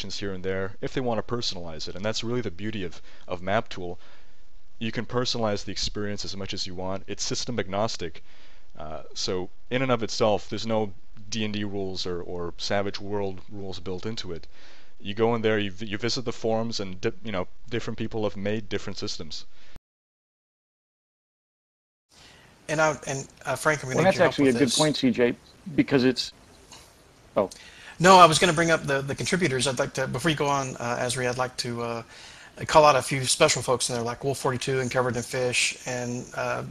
sections here and there if they want to personalize it. And that's really the beauty of MapTool. You can personalize the experience as much as you want. It's system agnostic. So in and of itself, there's no D&D rules or Savage World rules built into it. You go in there, you visit the forums, and different people have made different systems. And Frank, I'm going Well, to need that's your help actually with a good this. point, CJ, because it's. Oh, No, I was going to bring up the contributors. I'd like to, before you go on, Azhrei, I'd like to call out a few special folks in there, like Wolf 42 and Covered in Fish, and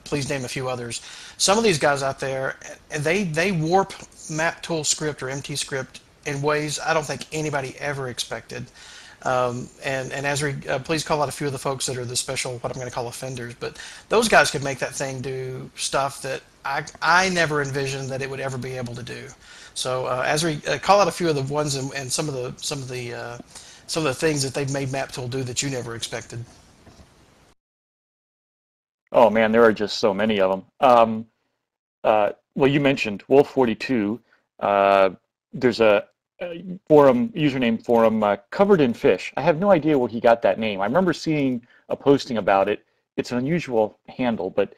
please name a few others. Some of these guys out there, they warp MapTool script or MT script in ways I don't think anybody ever expected. And Azhrei, please call out a few of the folks that are the special, what I'm going to call offenders. But those guys could make that thing do stuff that I never envisioned that it would ever be able to do. So Azhrei, call out a few of the ones and some of the things that they've made MapTool do that you never expected. oh man, there are just so many of them. Well, you mentioned Wolf 42. There's a forum username forum Covered in Fish. I have no idea where he got that name. I remember seeing a posting about it. It's an unusual handle, but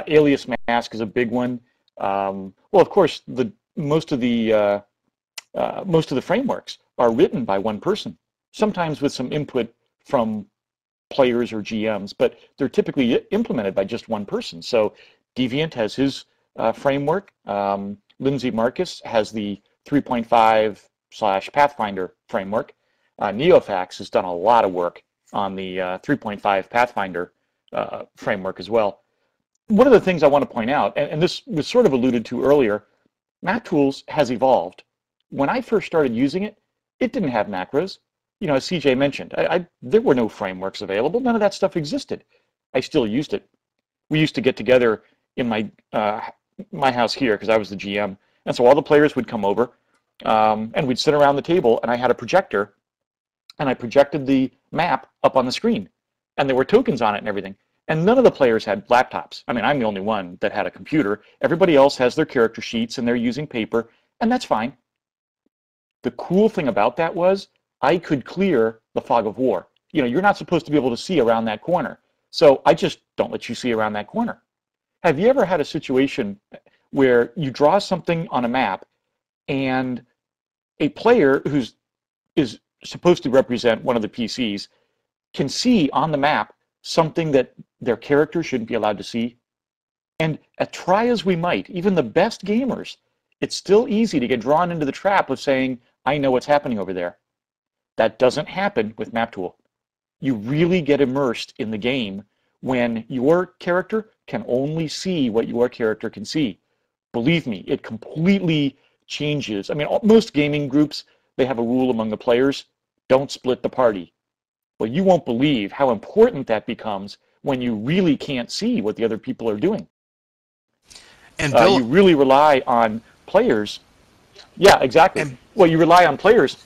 Alias Mask is a big one. Well, of course, most of the frameworks are written by one person, sometimes with some input from players or GMs, but they're typically implemented by just one person. So Deviant has his framework. Lindsay Marcus has the 3.5/Pathfinder framework. Neofax has done a lot of work on the 3.5 Pathfinder framework as well. One of the things I want to point out, and this was sort of alluded to earlier, MapTools has evolved. When I first started using it, it didn't have macros. You know, as CJ mentioned, there were no frameworks available. None of that stuff existed. I still used it. We used to get together in my house here because I was the GM, and so all the players would come over, and we'd sit around the table, and I had a projector, and I projected the map up on the screen, and there were tokens on it and everything. And none of the players had laptops. I mean, I'm the only one that had a computer. Everybody else has their character sheets, and they're using paper, and that's fine. The cool thing about that was I could clear the fog of war. You know, you're not supposed to be able to see around that corner. So I just don't let you see around that corner. Have you ever had a situation where you draw something on a map and a player is supposed to represent one of the PCs can see on the map something that their character shouldn't be allowed to see? And try as we might, even the best gamers, it's still easy to get drawn into the trap of saying, I know what's happening over there. That doesn't happen with MapTool. You really get immersed in the game when your character can only see what your character can see. Believe me, it completely changes. I mean, most gaming groups, they have a rule among the players, don't split the party. Well, you won't believe how important that becomes when you really can't see what the other people are doing. And Bill, you really rely on players. Yeah, exactly. and Well, you rely on players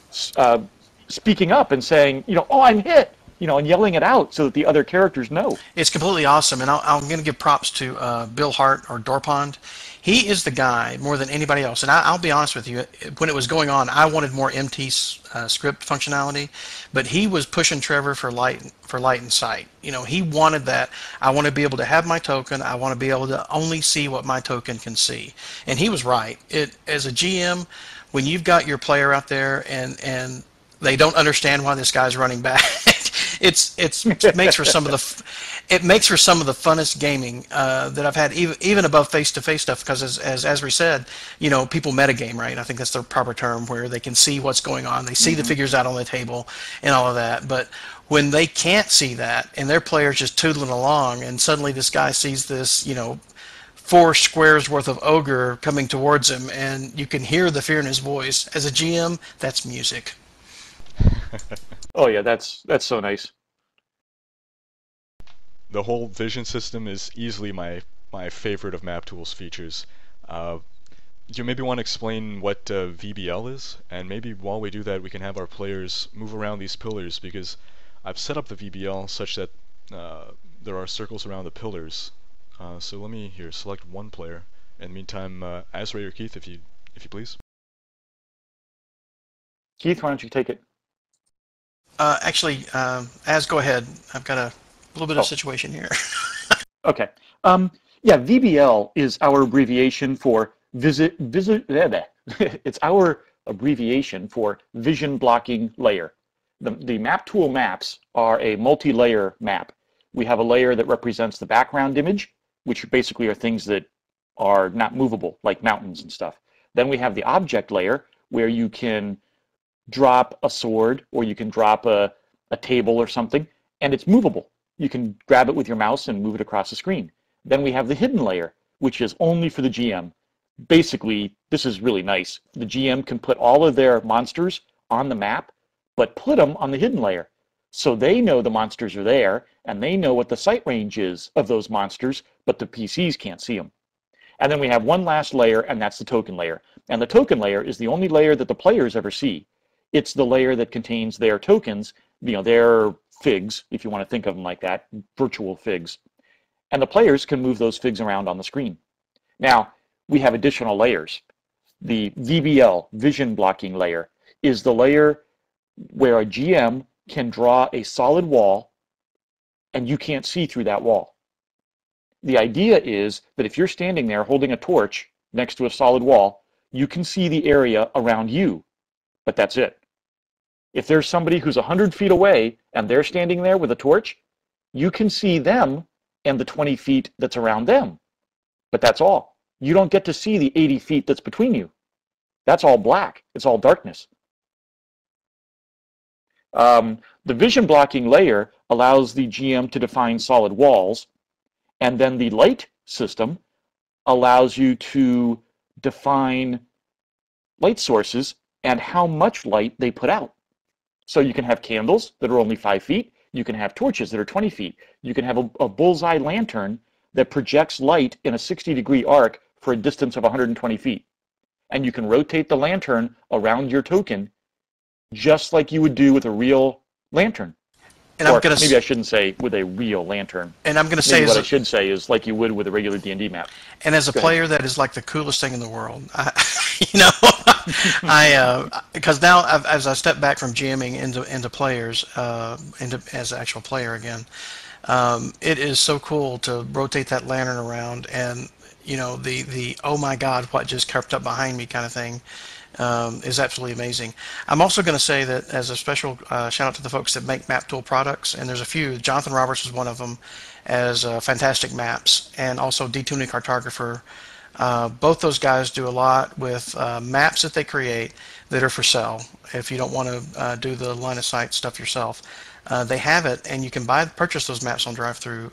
speaking up and saying, you know, oh, I'm hit, you know, and yelling it out so that the other characters know. it's completely awesome, and I'm going to give props to Bill Hart or Dorpond. He is the guy more than anybody else, and I'll be honest with you. When it was going on, I wanted more MT script functionality, but he was pushing Trevor for light and sight. You know, he wanted that. I want to be able to have my token. I want to be able to only see what my token can see, and he was right. As a GM, when you've got your player out there and they don't understand why this guy's running back. It makes for some of the funnest gaming that I've had, even above face-to-face stuff. Because as Azhrei said, you know, people metagame, right? I think that's the proper term, where they can see what's going on, they see the figures out on the table, and all of that. But when they can't see that, and their player's just tootling along, and suddenly this guy sees this, you know, 4 squares worth of ogre coming towards him, and you can hear the fear in his voice. As a GM, that's music. Oh yeah, that's so nice. The whole vision system is easily my favorite of MapTool's features. You maybe want to explain what VBL is, and maybe while we do that, we can have our players move around these pillars, because I've set up the VBL such that there are circles around the pillars. So let me here select one player. In the meantime, Azhrei or Keith, if you please. Keith, why don't you take it? Go ahead. I've got a little bit of situation here. Okay. Yeah, VBL is our abbreviation for it's our abbreviation for vision blocking layer. The MapTool maps are a multi-layer map. We have a layer that represents the background image, which basically are things that are not movable, like mountains and stuff. Then we have the object layer, where you can drop a sword or you can drop a table or something, and it's movable. You can grab it with your mouse and move it across the screen. Then we have the hidden layer, which is only for the GM. Basically, this is really nice. The GM can put all of their monsters on the map, but put them on the hidden layer. So they know the monsters are there, and they know what the sight range is of those monsters, but the PCs can't see them. And then we have one last layer, and that's the token layer. And the token layer is the only layer that the players ever see. It's the layer that contains their tokens, their figs, if you want to think of them like that, virtual figs. And the players can move those figs around on the screen. Now, we have additional layers. The VBL, vision blocking layer, is the layer where a GM can draw a solid wall and you can't see through that wall. The idea is that if you're standing there holding a torch next to a solid wall, you can see the area around you, but that's it. If there's somebody who's 100 feet away and they're standing there with a torch, you can see them and the 20 feet that's around them, but that's all. You don't get to see the 80 feet that's between you. That's all black. It's all darkness. The vision blocking layer allows the GM to define solid walls, and then the light system allows you to define light sources and how much light they put out. So you can have candles that are only 5 feet. You can have torches that are 20 feet. You can have a bullseye lantern that projects light in a 60-degree arc for a distance of 120 feet. And you can rotate the lantern around your token just like you would do with a real lantern. And or maybe I shouldn't say with a real lantern. And I'm going to say what I should say is like you would with a regular D&D map. And as a player, that is like the coolest thing in the world. Because now as I step back from GMing into players, as an actual player again, it is so cool to rotate that lantern around, and the oh my God, what just crept up behind me kind of thing. Is absolutely amazing. I'm also going to say that as a special shout out to the folks that make MapTool products, and there's a few. Jonathan Roberts is one of them, as fantastic maps, and also D-Tuning Cartographer. Both those guys do a lot with maps that they create that are for sale. If you don't want to do the line of sight stuff yourself, they have it, and you can purchase those maps on Drive-Thru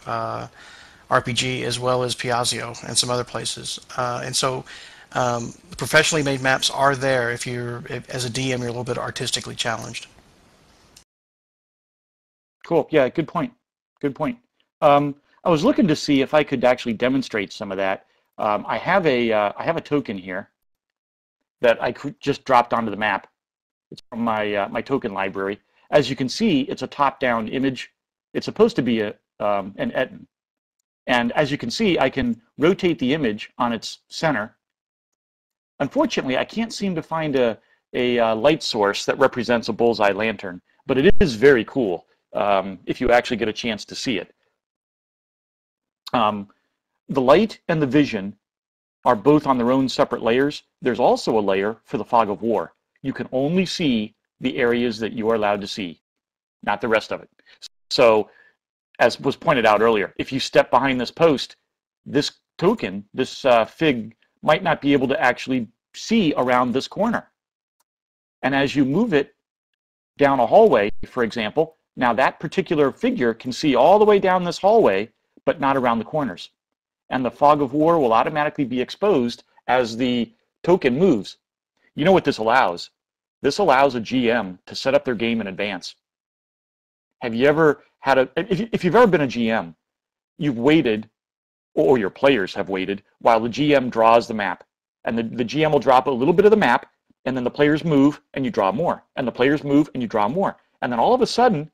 RPG as well as Piaggio and some other places. And so professionally made maps are there if as a DM, you're a little bit artistically challenged. Cool. Yeah, good point. Good point. I was looking to see if I could actually demonstrate some of that. I have a token here that I just dropped onto the map. It's from my token library. As you can see, it's a top-down image. It's supposed to be an Etten. And as you can see, I can rotate the image on its center. Unfortunately, I can't seem to find a light source that represents a bullseye lantern, but it is very cool if you actually get a chance to see it. The light and the vision are both on their own separate layers. There's also a layer for the fog of war. You can only see the areas that you are allowed to see, not the rest of it. So, as was pointed out earlier, if you step behind this post, this token, this fig, might not be able to actually see around this corner. And as you move it down a hallway, for example, now that particular figure can see all the way down this hallway, but not around the corners. And the fog of war will automatically be exposed as the token moves. You know what this allows? This allows a GM to set up their game in advance. Have you ever had if you've ever been a GM, you've waited, or your players have waited, while the GM draws the map. And the GM will drop a little bit of the map, and then the players move, and you draw more. And the players move, and you draw more. And then all of a sudden,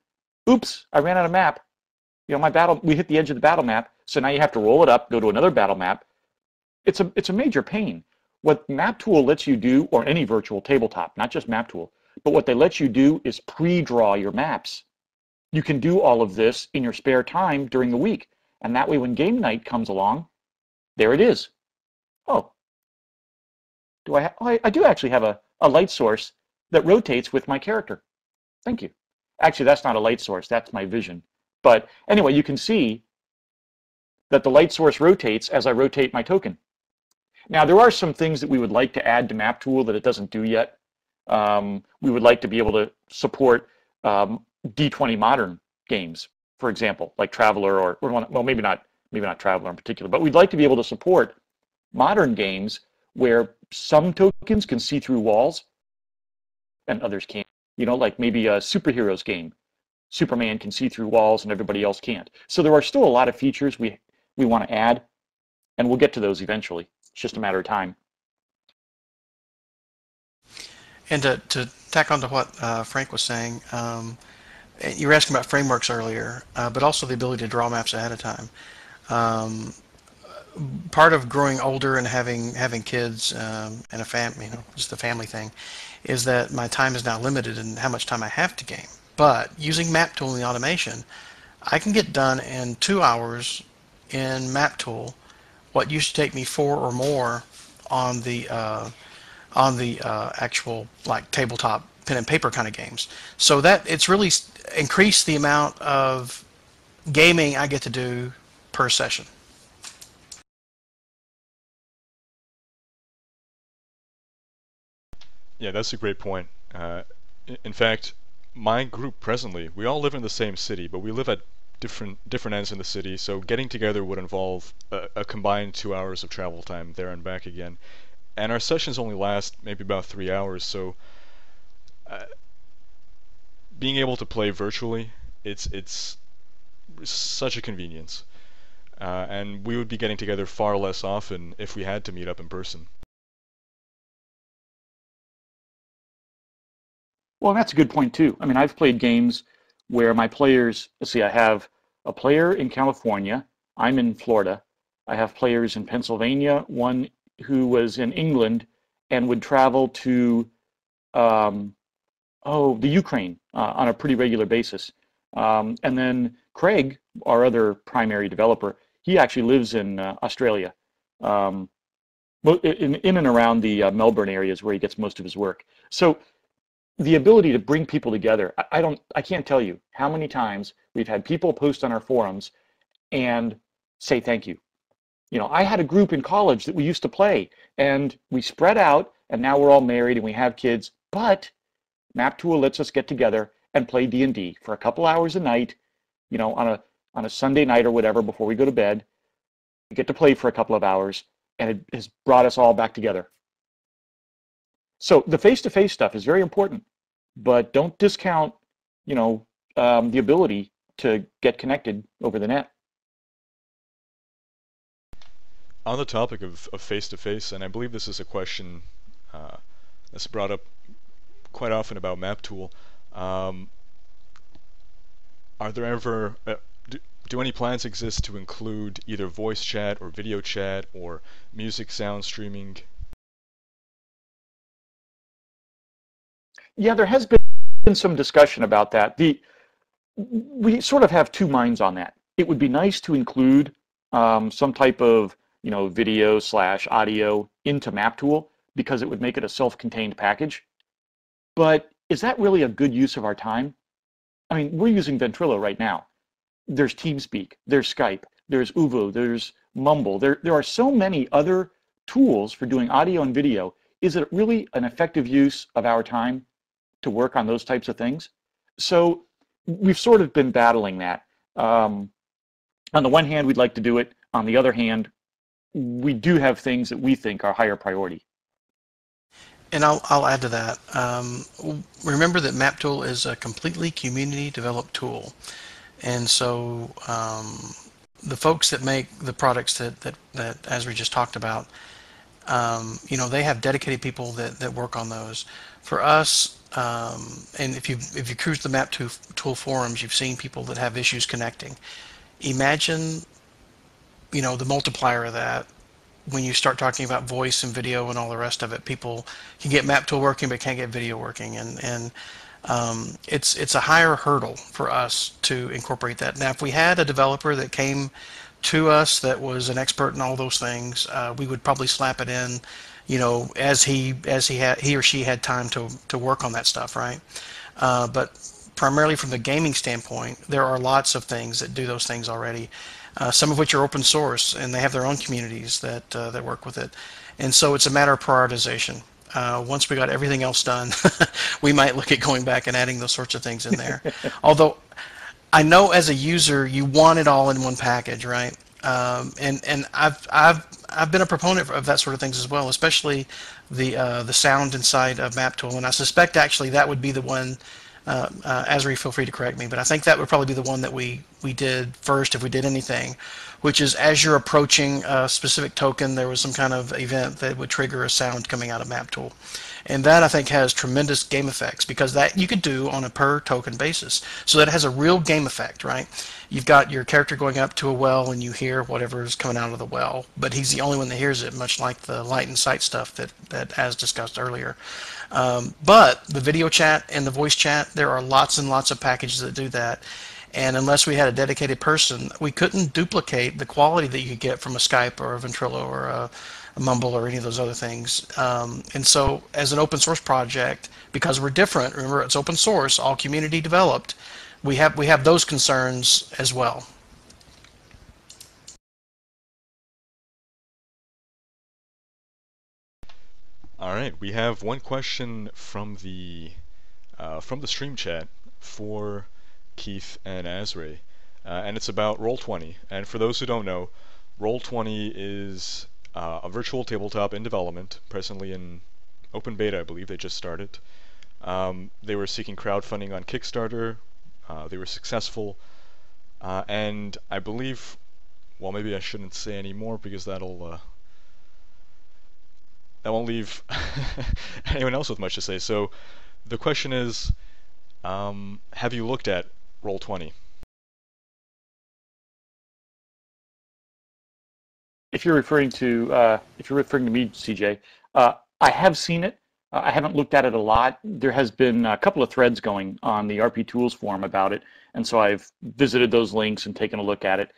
oops, I ran out of map. We hit the edge of the battle map, so now you have to roll it up, go to another battle map. It's a major pain. What MapTool lets you do, or any virtual tabletop, not just MapTool, But what they let you do is pre-draw your maps. You can do all of this in your spare time during the week. And that way when game night comes along, there it is. Oh, I do actually have a light source that rotates with my character. Thank you. Actually, that's not a light source. That's my vision. But anyway, you can see that the light source rotates as I rotate my token. Now, there are some things that we would like to add to MapTool that it doesn't do yet. We would like to be able to support D20 modern games, for example, like Traveler or well, maybe not Traveler in particular, but we'd like to be able to support modern games where some tokens can see through walls and others can't. You know, like maybe a superheroes game. Superman can see through walls and everybody else can't. So there are still a lot of features we want to add, and we'll get to those eventually. It's just a matter of time. And to tack on to what Frank was saying, you were asking about frameworks earlier, but also the ability to draw maps ahead of time. Part of growing older and having kids and a family, you know, just the family thing, is that my time is now limited in how much time I have to game. But using MapTool and the automation, I can get done in 2 hours in MapTool what used to take me 4 or more on the actual like tabletop pen and paper kind of games. So that it's really increased the amount of gaming I get to do per session. Yeah, that's a great point. In fact, my group presently, we all live in the same city, but we live at different ends in the city, so getting together would involve a combined 2 hours of travel time there and back again. And our sessions only last maybe about 3 hours, so being able to play virtually, it's such a convenience. And we would be getting together far less often if we had to meet up in person. Well, that's a good point too. I mean, I've played games where my players, let's see, I have a player in California, I'm in Florida, I have players in Pennsylvania, one who was in England and would travel to the Ukraine on a pretty regular basis. And then Craig, our other primary developer, he actually lives in Australia, in and around the Melbourne areas where he gets most of his work. So the ability to bring people together, I can't tell you how many times we've had people post on our forums and say thank you. You know, I had a group in college that we used to play, and we spread out, and now we're all married and we have kids, but MapTool lets us get together and play D&D for a couple hours a night, you know, on a Sunday night or whatever before we go to bed. We get to play for a couple of hours, and it has brought us all back together. So the face-to-face stuff is very important, but don't discount, you know, the ability to get connected over the net. On the topic of face-to-face, and I believe this is a question that's brought up quite often about MapTool, are there ever do any plans exist to include either voice chat or video chat or music sound streaming? Yeah, there has been some discussion about that. We sort of have two minds on that. It would be nice to include some type of, you know, video / audio into MapTool because it would make it a self-contained package. But is that really a good use of our time? I mean, we're using Ventrilo right now. There's TeamSpeak, there's Skype, there's Uvo, there's Mumble. There are so many other tools for doing audio and video. Is it really an effective use of our time to work on those types of things? So we've sort of been battling that. On the one hand, we'd like to do it. On the other hand, we do have things that we think are higher priority. And I'll add to that. Remember that MapTool is a completely community-developed tool, and so the folks that make the products that Azhrei just talked about, you know, they have dedicated people that work on those. For us, and if you cruise the MapTool forums, you've seen people that have issues connecting. Imagine, you know, the multiplier of that when you start talking about voice and video and all the rest of it, people can get MapTool working but can't get video working, and it's a higher hurdle for us to incorporate that. Now, if we had a developer that came to us that was an expert in all those things, we would probably slap it in, as he or she had time to work on that stuff, right? But primarily from the gaming standpoint, there are lots of things that do those things already. Some of which are open source, and they have their own communities that work with it. And so it's a matter of prioritization. Once we got everything else done, we might look at going back and adding those sorts of things in there. Although I know as a user you want it all in one package, right? And I've been a proponent of that sort of things as well, especially the sound inside of MapTool. And I suspect actually that would be the one. Azhrei, feel free to correct me, but I think that would probably be the one that we did first if we did anything, which is as you're approaching a specific token, there was some kind of event that would trigger a sound coming out of MapTool. And that I think has tremendous game effects, because that you could do on a per token basis. So that has a real game effect, right? You've got your character going up to a well and you hear whatever is coming out of the well, but he's the only one that hears it, much like the light and sight stuff that as discussed earlier. But the video chat and the voice chat, there are lots and lots of packages that do that. And unless we had a dedicated person, we couldn't duplicate the quality that you could get from a Skype or a Ventrilo or a Mumble or any of those other things. And so as an open source project, because we're different, remember it's open source, all community developed, we have those concerns as well. All right, we have one question from the stream chat for Keith and Azhrei, and it's about Roll20. And for those who don't know, Roll20 is a virtual tabletop in development, presently in open beta. I believe they just started. They were seeking crowdfunding on Kickstarter. They were successful, and I believe, well, maybe I shouldn't say any more because that won't leave anyone else with much to say. So the question is, have you looked at Roll20? If you're referring to me, CJ, I have seen it. I haven't looked at it a lot. There has been a couple of threads going on the RP Tools forum about it, and so I've visited those links and taken a look at it.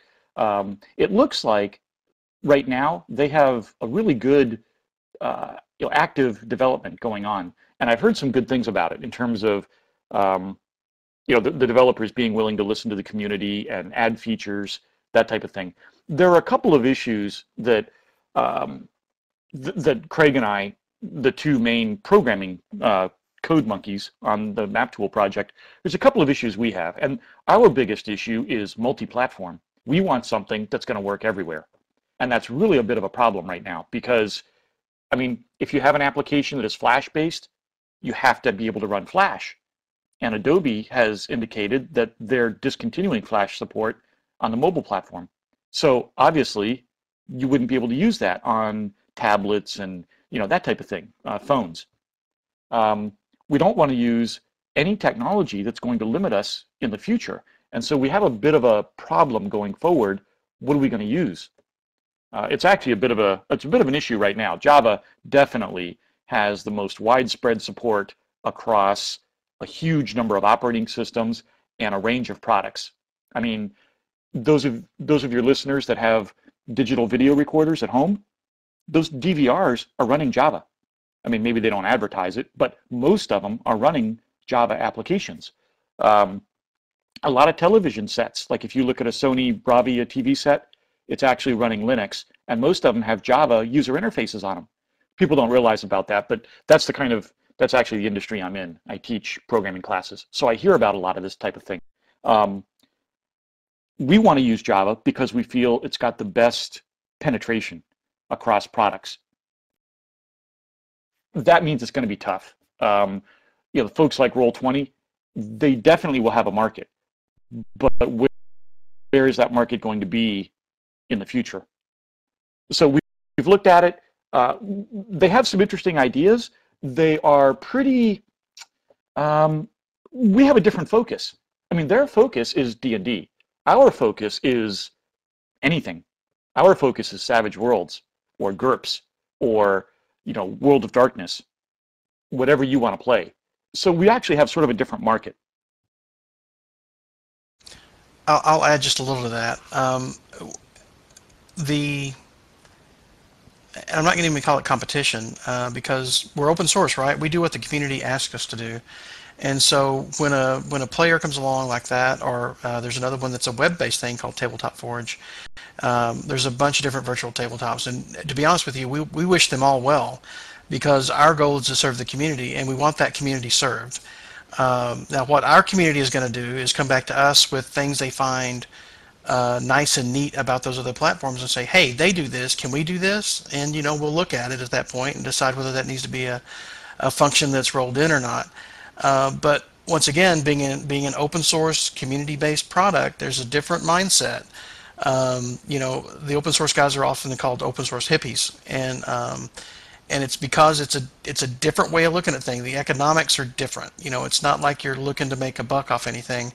It looks like right now they have a really good active development going on, and I've heard some good things about it in terms of the developers being willing to listen to the community and add features, that type of thing. There are a couple of issues that that Craig and I, the two main programming code monkeys on the MapTool project, there's a couple of issues we have, and our biggest issue is multi-platform. We want something that's going to work everywhere, and that's really a bit of a problem right now because, I mean, if you have an application that is Flash-based, you have to be able to run Flash, and Adobe has indicated that they're discontinuing Flash support on the mobile platform. So obviously, you wouldn't be able to use that on tablets and that type of thing, phones. We don't want to use any technology that's going to limit us in the future, and so we have a bit of a problem going forward. What are we going to use? It's actually a bit of an issue right now. Java definitely has the most widespread support across a huge number of operating systems and a range of products. I mean, those of your listeners that have digital video recorders at home, those DVRs are running Java. I mean, maybe they don't advertise it, but most of them are running Java applications. A lot of television sets, like if you look at a Sony Bravia TV set, it's actually running Linux, and most of them have Java user interfaces on them. People don't realize about that, but that's actually the industry I'm in. I teach programming classes, so I hear about a lot of this type of thing. We want to use Java because we feel it's got the best penetration across products. That means it's going to be tough. Folks like Roll20, they definitely will have a market, but where is that market going to be in the future? So we've looked at it. They have some interesting ideas. They are pretty. We have a different focus. I mean, their focus is D&D. Our focus is anything. Our focus is Savage Worlds. or GURPS or World of Darkness, whatever you want to play. So we actually have sort of a different market. I'll add just a little to that. And I'm not going to even call it competition because we're open source, right? We do what the community asks us to do. And so when a player comes along like that, or there's another one that's a web-based thing called Tabletop Forge, there's a bunch of different virtual tabletops. And to be honest with you, we wish them all well because our goal is to serve the community, and we want that community served. Now, what our community is going to do is come back to us with things they find nice and neat about those other platforms and say, hey, they do this, can we do this? And we'll look at it at that point and decide whether that needs to be a function that's rolled in or not. But once again, being an open source community-based product, there's a different mindset. The open source guys are often called open source hippies, and it's because it's a different way of looking at things. The economics are different. It's not like you're looking to make a buck off anything,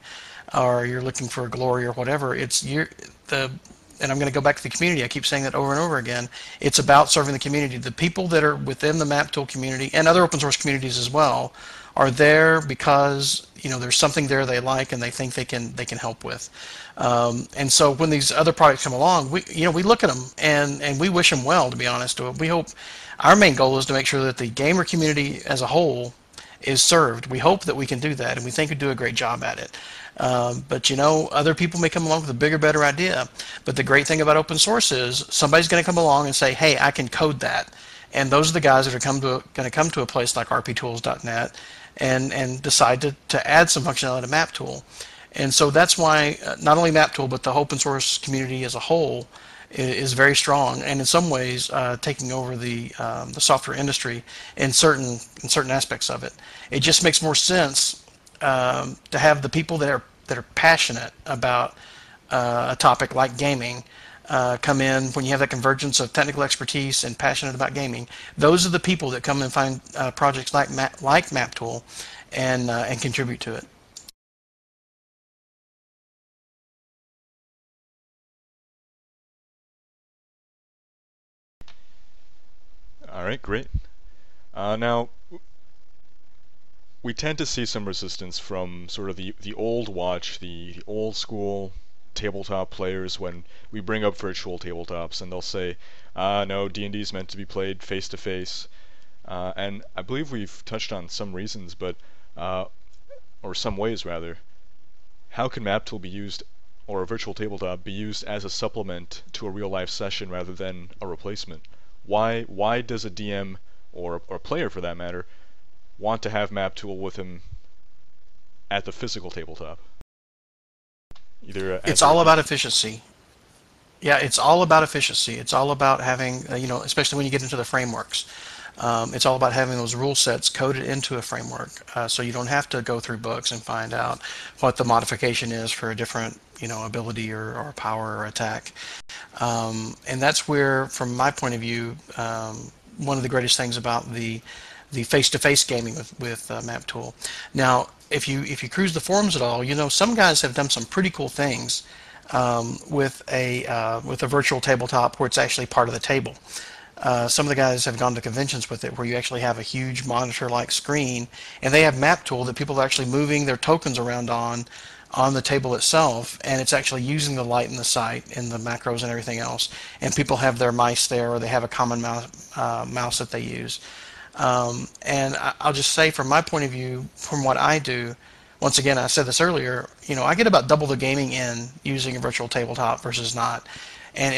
or you're looking for glory or whatever. And I'm going to go back to the community. I keep saying that over and over again. It's about serving the community. The people that are within the MapTool community and other open source communities as well are there because there's something there they like and they think they can help with. And so when these other products come along, we look at them and we wish them well. To be honest, we hope our main goal is to make sure that the gamer community as a whole is served. We hope that we can do that, and we think we do a great job at it. But other people may come along with a bigger, better idea. But the great thing about open source is somebody's going to come along and say, hey, I can code that. And those are the guys that are going to come to a place like rptools.net and decide to add some functionality to MapTool. And so that's why not only MapTool, but the open source community as a whole is very strong, and in some ways taking over the software industry in certain aspects of it. It just makes more sense to have the people that are passionate about a topic like gaming come in when you have that convergence of technical expertise and passionate about gaming. Those are the people that come and find projects like MapTool and contribute to it. All right, great. Now, we tend to see some resistance from sort of the old watch, the old school tabletop players when we bring up virtual tabletops, and they'll say, no, D&D is meant to be played face to face. And I believe we've touched on some reasons, but or some ways rather. How can MapTool be used, or a virtual tabletop be used as a supplement to a real life session rather than a replacement? Why does a DM or a player for that matter want to have MapTool with him at the physical tabletop? It's all about efficiency. Yeah, it's all about efficiency. It's all about having, especially when you get into the frameworks. It's all about having those rule sets coded into a framework, so you don't have to go through books and find out what the modification is for a different, ability or power or attack. And that's where, from my point of view, one of the greatest things about the face-to-face gaming with MapTool. Now, if you cruise the forums at all, some guys have done some pretty cool things with a virtual tabletop where it's actually part of the table. Some of the guys have gone to conventions with it where you actually have a huge monitor-like screen, and they have MapTool that people are actually moving their tokens around on the table itself, and it's actually using the light and the sight and the macros and everything else. And people have their mice there, or they have a common mouse that they use. And I'll just say, from my point of view, from what I do, once again, I said this earlier, I get about double the gaming in using a virtual tabletop versus not. And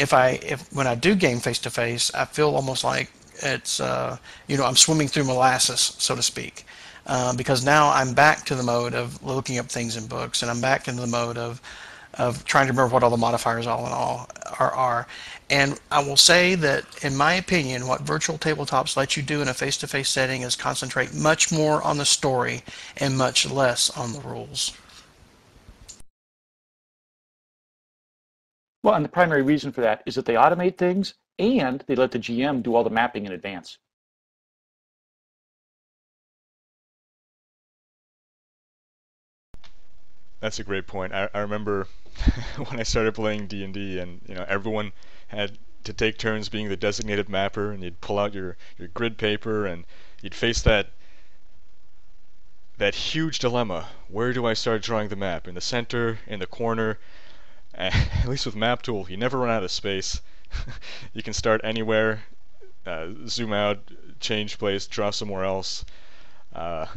when I do game face to face, I feel almost like it's I'm swimming through molasses, so to speak, because now I'm back to the mode of looking up things in books, and I'm back into the mode of trying to remember what all the modifiers all in all are. And I will say that, in my opinion, what virtual tabletops let you do in a face-to-face setting is concentrate much more on the story and much less on the rules. Well, and the primary reason for that is that they automate things and they let the GM do all the mapping in advance. That's a great point. I remember when I started playing D&D, and everyone had to take turns being the designated mapper, and you'd pull out your grid paper, and you'd face that huge dilemma. Where do I start drawing the map? In the center, in the corner? At least with MapTool, you never run out of space. You can start anywhere, zoom out, change place, draw somewhere else. I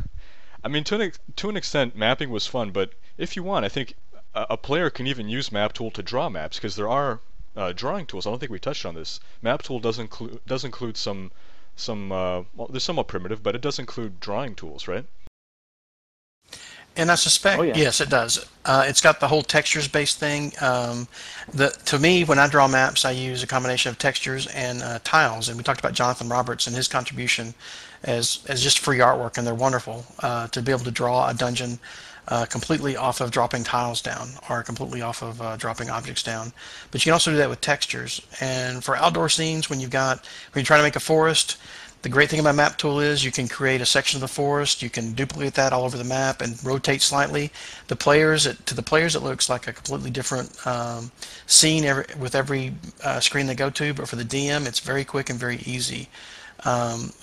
mean, to an extent, mapping was fun, but if you want, I think a player can even use MapTool to draw maps, because there are drawing tools. I don't think we touched on this. MapTool does include some well, they're somewhat primitive, but it does include drawing tools, right? And I suspect, Oh, yeah. yes, it does. It's got the whole textures-based thing. To me, when I draw maps, I use a combination of textures and tiles. And we talked about Jonathan Roberts and his contribution as just free artwork, and they're wonderful to be able to draw a dungeon completely off of dropping tiles down, or completely off of dropping objects down. But you can also do that with textures. And for outdoor scenes, when you're trying to make a forest, the great thing about MapTool is you can create a section of the forest, you can duplicate that all over the map and rotate slightly. To the players, it looks like a completely different scene with every screen they go to, but for the DM, it's very quick and very easy. And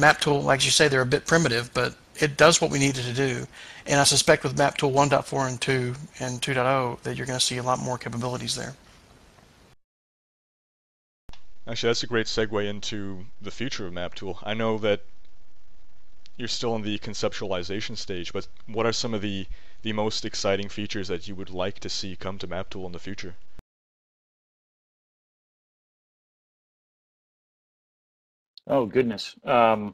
MapTool, like you say, they're a bit primitive, but it does what we needed to do. And I suspect with MapTool 1.4 and 2 and 2.0 that you're going to see a lot more capabilities there. Actually, that's a great segue into the future of MapTool. I know that you're still in the conceptualization stage, but what are some of the most exciting features that you would like to see come to MapTool in the future? Oh, goodness. Where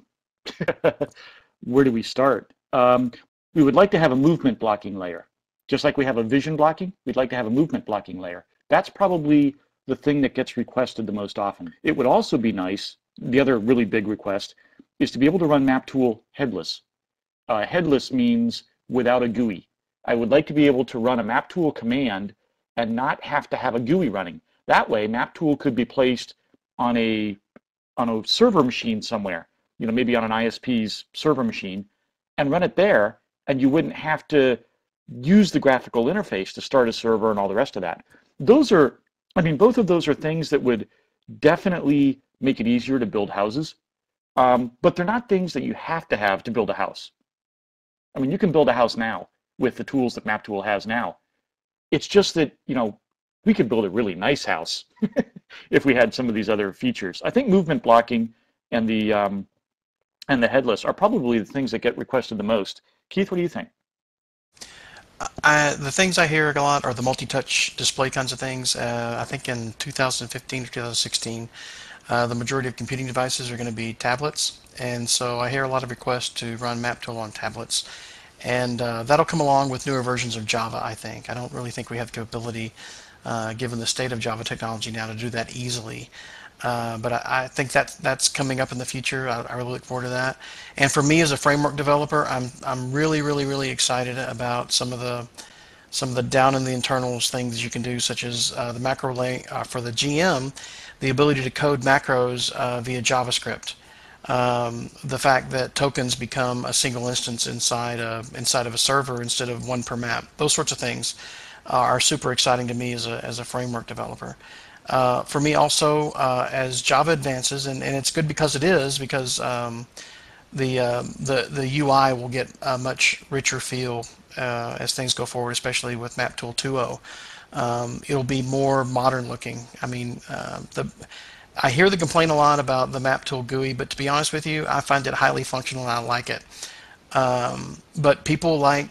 do we start? We would like to have a movement blocking layer. Just like we have a vision blocking, we'd like to have a movement blocking layer. That's probably the thing that gets requested the most often. It would also be nice, the other really big request, is to be able to run MapTool headless. Headless means without a GUI. I would like to be able to run a MapTool command and not have to have a GUI running. That way, MapTool could be placed on a server machine somewhere, maybe on an ISP's server machine, and run it there, and you wouldn't have to use the graphical interface to start a server and all the rest of that. Both of those are things that would definitely make it easier to build houses, but they're not things that you have to build a house. I mean, you can build a house now with the tools that MapTool has now. It's just that, we could build a really nice house if we had some of these other features. I think movement blocking and the headless are probably the things that get requested the most. Keith, what do you think? The things I hear a lot are the multi-touch display kinds of things. I think in 2015 or 2016, the majority of computing devices are going to be tablets, and so I hear a lot of requests to run MapTool on tablets, and that'll come along with newer versions of Java, I think. I don't really think we have the ability, given the state of Java technology now, to do that easily. But I think that's coming up in the future. I really look forward to that. And for me as a framework developer, I'm really excited about some of the down in the internals things you can do, such as the macro for the GM, the ability to code macros via JavaScript. The fact that tokens become a single instance inside of a server instead of one per map. Those sorts of things are super exciting to me as a framework developer. For me also, as Java advances, and it's good because the UI will get a much richer feel as things go forward, especially with MapTool 2.0. It'll be more modern looking. I mean, I hear the complaint a lot about the MapTool GUI, but to be honest with you, I find it highly functional and I like it. But people like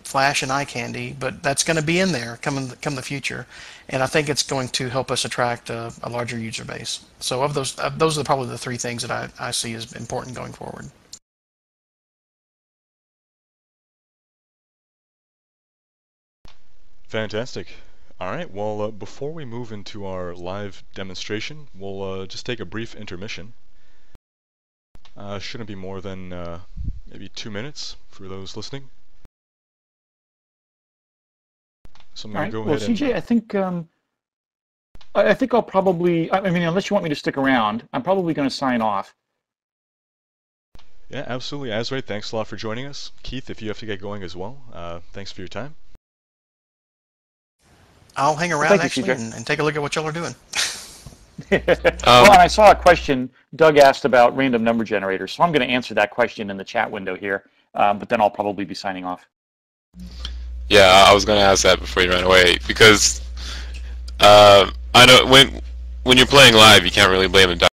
Flash and eye candy, but that's going to be in there come the future, and I think it's going to help us attract a larger user base. So those are probably the three things that I see as important going forward. Fantastic. All right, well, before we move into our live demonstration, we'll just take a brief intermission. Shouldn't be more than maybe 2 minutes for those listening. So I'm going to go ahead and... CJ, I think I'll probably, I mean, unless you want me to stick around, I'm probably going to sign off. Yeah, absolutely. Azhrei, thanks a lot for joining us. Keith, if you have to get going as well, thanks for your time. I'll hang around actually and take a look at what y'all are doing. Well, and I saw a question Doug asked about random number generators, so I'm going to answer that question in the chat window here, but then I'll probably be signing off. Yeah, I was going to ask that before you ran away, because I know when you're playing live, you can't really blame the